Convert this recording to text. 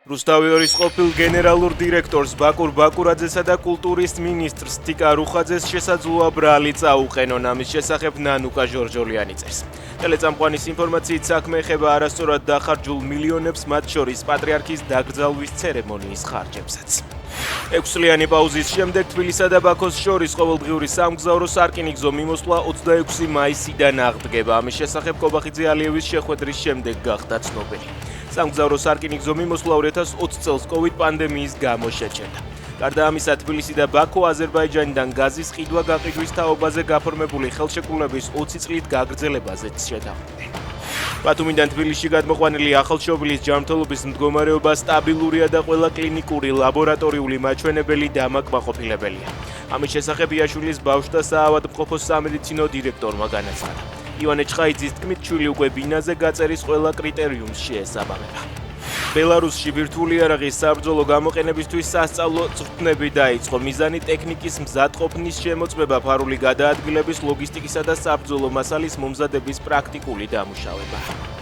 რუსთავიორის ყოფილ გენერალურ დირექტორს ბაკურ ბაკურაძესა და კულტურის მინისტრს თიკა რუხაძეს შესაძლოა ბრალი წაუყენონ, ამის შესახებ ნანუკა ჟორჟოლიანი წერს. ტელეწამყვანის ინფორმაციით საქმე ეხება არასწორად დახარჯულ მილიონებს, მათ შორის პატრიარქის დაკრძალვის ცერემონიის ხარჯებსაც. 6 წლიანი პაუზის შემდეგ თბილისსა და ბაქოს შორის ყოველდღიური სამგზავრო სარკინიგზო მიმოსვლა 26 მაისიდან აღდგება. ამის შესახებ კობახიძე ალიევის შეხვედრის შემდეგ გახდა ცნობილი. სამგზავრო სარკინიგზო მიმოსვლა 2020 წელს COVID პანდემიის გამო შეჩერდა. გარდა ამისა, თბილისი და ბაქო აზერბაიჯანიდან გაზის ყიდვა-გაყიდვის თაობაზე გაფორმებული ხელშეკრულების 20 წლით გაგრძელებაზეც შეთანხმდნენ. ბათუმიდან თბილისში გადმოყვანილი ახალშობილის ჯანმრთელობის მდგომარეობა სტაბილურია და ყველა კლინიკური, ლაბორატორიული მაჩვენებელი დამაკმაყოფილებელია. ამის შესახებ იაშვილის ბავშვთა საავადმყოფოს სამედიცინო დირექტორმა განაცხადა. ივანე ჩხაიძის თქმით, შვილი უკვე ბინაზე გაწერის ყველა კრიტერიუმს შეესაბამება. ბელარუსში ბირთვული იარაღის საბრძოლო გამოყენებისთვის სასწავლო წვრთნები დაიწყო. მიზანი ტექნიკის მზადყოფნის შემოწმება, ფარული გადაადგილების, ლოგისტიკისა და საბრძოლო მასალის მომზადების პრაქტიკული დამუშავება.